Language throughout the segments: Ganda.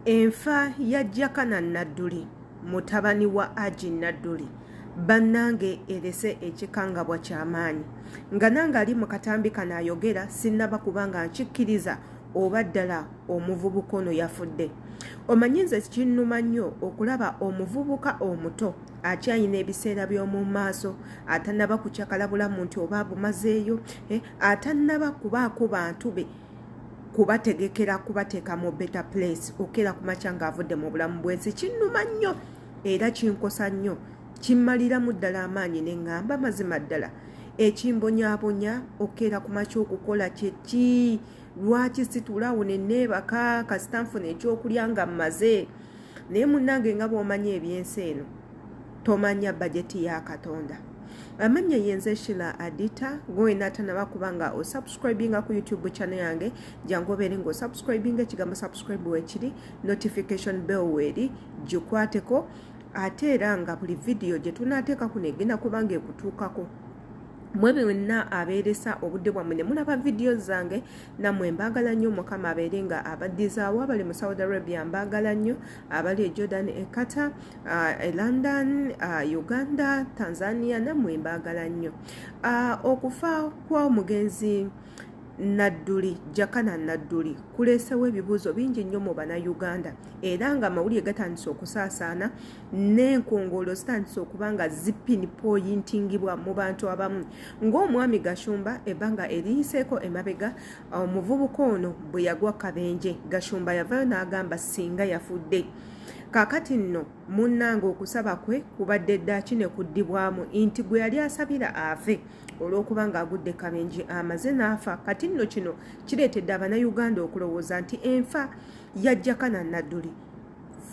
Enfa ya Jakana Nadduli mutabani wa Aji Nadduli bannange erese ekikangabwa ky'amaanyi nga nange ali mu katambi kano ayogera sinnaba kubanga nkikkiriza oba ddala omuvubuka ono yafudde. Omanyi nze kinnuma nnyo okulaba omuvubuka omuto akyayina ebiseera by'omu maaso atannaba kukyakala bulamu nti oba bumazeeyo atannaba kubaako bantu be kubategekera kubateeka mu better place okera kumakya ng'avudde mu bulamu bwensi. Kinnuma nnyo era kinkosa nnyo, kimmaliramu ddala amaanyi ne ŋŋamba mazima ddala ekimbonyaabonya okera kumakya okukola kyeki. Lwaki situlaawo ne neebaka kasita nfuna ekyokulya nga mmaze? Naye munnange nga bw'omanya ebyensi eno tomanya bajeti ya Katonda. Amanya yenze Shila Adita gwe natanaba kubanga o subscribinga ku YouTube channel yange jangu obeere ngo subscribinga ekigambo subscribe wekiri notification bell weri gikwateko ate era nga buli video gye tunaateeka kuno egenda kubanga ekutuukako. Mwebe wenna abeeresa obudde bwammwe ne mulaba video zange nammwe mbaagala nnyo. Mukama abeere nga abaddizaawo abali mu Saudi Arabia mbaagala nnyo, abali e Jordan, e Qatar, e London, Uganda, Tanzania nammwe mbaagala nnyo. Okufa kwa omugenzi Nadduli Jakana Nadduli kuleeseewo ebibuuzo bingi nnyo mu Bannayuganda era nga amawulire gatandise okusaasaana n'enkongolo zitandise okuba nga zipinpointingibwa mu bantu abamu. Ng'omwami Gashumba ebbanga eriyiseeko emabega omuvubuka ono bwe yagwa kabenje, Gashumba yavayo n'agamba singa yafudde. Kaakati nno munnange okusaba kwe kubadde ddaaki ne kuddibwamu nti gwe yali asabira afe olw'okuba ng'agudde kabenje amaze n'afa. Kati nno kino kireetedde Abannayuganda okulowooza nti enfa ya Jakana Nadduli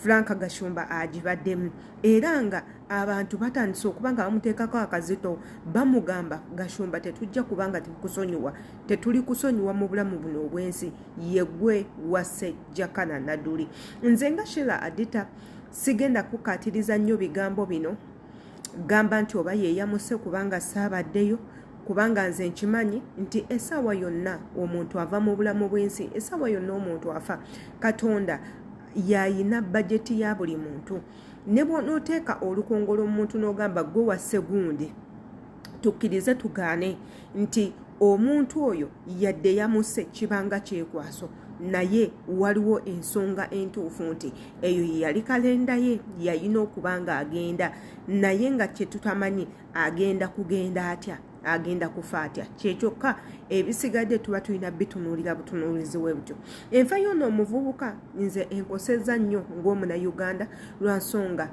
Frank Gashumba agibaddemu era nga abantu batandise okuba nga bamuteekako akazito bamugamba Gashumba tetujja kubanga tetuli kusonyiwa mu bulamu buno obwensi, yeggwe wasse Jakana Nadduli. Nze nga Shila Adita sigenda kukaatiriza nnyo bigambo bino gamba nti oba yeeyamuse kubanga saabaddeyo, kubanga nze nkimanyi nti essaawa yonna omuntu ava mu bulamu bw'ensi, essaawa yonna omuntu afa. Katonda yayina bajeti ya buli muntu. Ne bw'onooteeka olukongolo omuntu n'ogamba gwe wasse gundi, tukkirize tugaane nti omuntu oyo yadde yamuse kibanga kyekwaso, naye waliwo ensonga entuufu nti eyo yali kalenda ye yayina okuba nga agenda, naye nga kye tutamanyi agenda kugenda atya, agenda kufa atya. Kyekyokka ebisigadde tuba tulina bitunuulira butunuulizi bwe butyo. Enfa y'ono omuvubuka nze enkosezza nnyo ng'Omunnayuganda lwa nsonga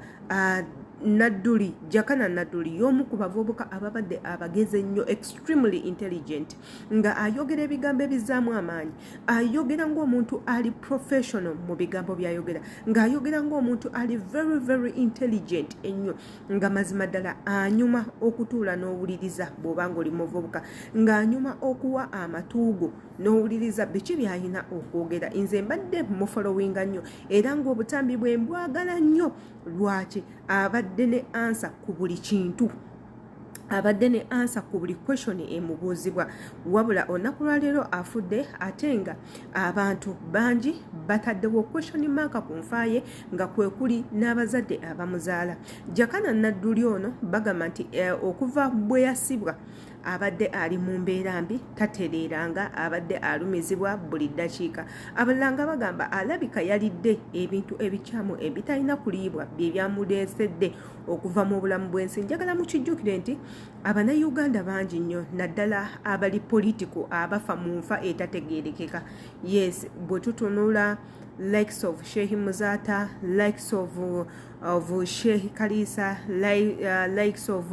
Nadduli Jakana Nadduli y'omu ku bavubuka ababadde abageze ennyo, extremely intelligent, nga ayogera ebigambo ebizzaamu amaanyi, ayogera ng'omuntu ali professional mu bigambo by'ayogera, ng'ayogera ng'omuntu ali very very intelligent ennyo, nga mazima ddala anyuma okutuula n'owuliriza bw'oba ng'oli muvubuka, ng'anyuma okuwa amatuugo n'owuliriza biki by'alina okwogera. Nze mbadde mufolowinga nnyo era ng'obutambi bwe mbwagala nnyo. Lwaki? Abadde ne ansa ku buli kintu, abadde ne ansa ku buli question emubuuzibwa. Wabula olunaku lwaleero afudde ate nga abantu bangi bataddewo question mark ku nfa ye, nga kwe kuli n'abazadde abamuzaala. Jakana Nadduli ono bagamba nti okuva bwe yasibwa abadde ali mu mbeera mbi, tatereeranga, abadde alumizibwa buli ddakiika. Abalala nga bagamba alabika yalidde ebintu ebikyamu ebitalina kuliibwa bye byamuleesedde okuva mu bulamu bw'ensi. Njagala mukijjukire nti Abannayuganda bangi nnyo naddala abali politiko abafa mu nfa etategeerekeka. Yes, bwe tutunula likes of Sheikh Muzata, likes of Sheikh Kalisa, likes of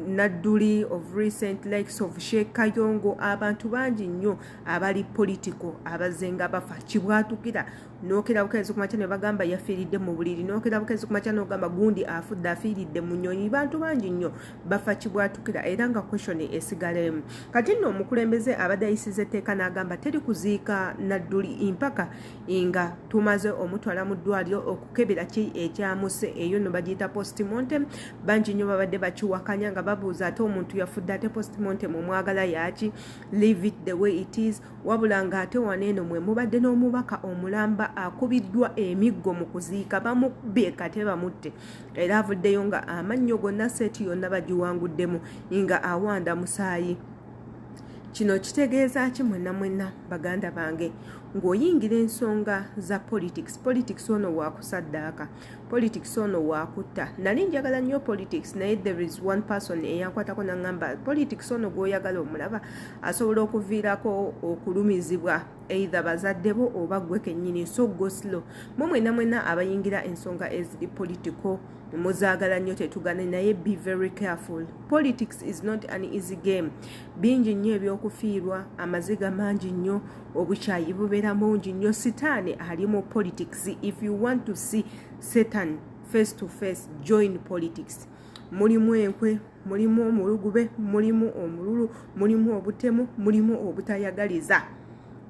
Nadduli, of recent likes of Sheikh Kayongo. Abantu bangi nnyo abali politiko abazenga bafa kibwatukira. N'okera bukezi ku makya ne bagamba yafiiridde mu buliri, n'okera bukezi ku makya n'ogamba gundi afudde afiiridde mu nnyonyi. Bantu bangi nnyo bafa kibwatukira era nga question esigalemu. Kati nno omukulembeze abadde ayisiza etteeka n'agamba teri kuziika Nadduli impaka nga tumaze omutwala mu ddwaliro kukebera ki ekyamuse eyo no bagiyita postmortem. Bangi nnyo babadde bakiwakanya nga babuuza ate omuntu yafudde ate postmortem omwagala yaki, leave it the way it is. Wabula nga ate waneeno mwe mubadde n'omubaka omulamba akubiddwa emiggo mu kuziika, bamubbe kate bamutte era avuddeyo nga amannyo gonna seeti yonna bagiwanguddemu nga awanda musaayi. Kino kitegeeza ki mwenna baganda bange? Ng'oyingira ensonga za politics ono waakusaddaaka, politics ono waakutta. Nali njagala nnyo politics naye there is one person eyankwatako n'angamba politics ono gw'oyagala omulaba asobola okuviirako okulumizibwa either bazadde bo oba ggwe kennyini, so go slow. Mwenna abayingira ensonga eziri political muzaagala nnyo tetugane naye be very careful. Politics is not an easy game. Bingi nnyo ebyokufiirwa, amaziga mangi nnyo, obukyayi bubeera mungi nnyo. Sitaani ali mu politics. If you want to see Satan face to face, join politics. Mulimu enkwe, mulimu omulugube, mulimu omululu, mulimu obutemu, mulimu obutayagaliza,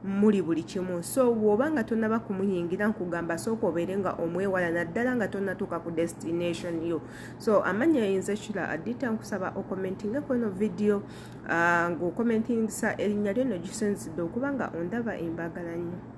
muli buli kimu. So bw'obanga tonnaba kumuyingira nkugamba sooka obeere nga omwewala naddala nga tonnatuuka ku destination yo. So amanya yinza Shira Adita, nkusaba okomentinga ku eno video ng'okomentingisa erinnya lyo no gisenzidde okuba nga ondaba embagala nnyo.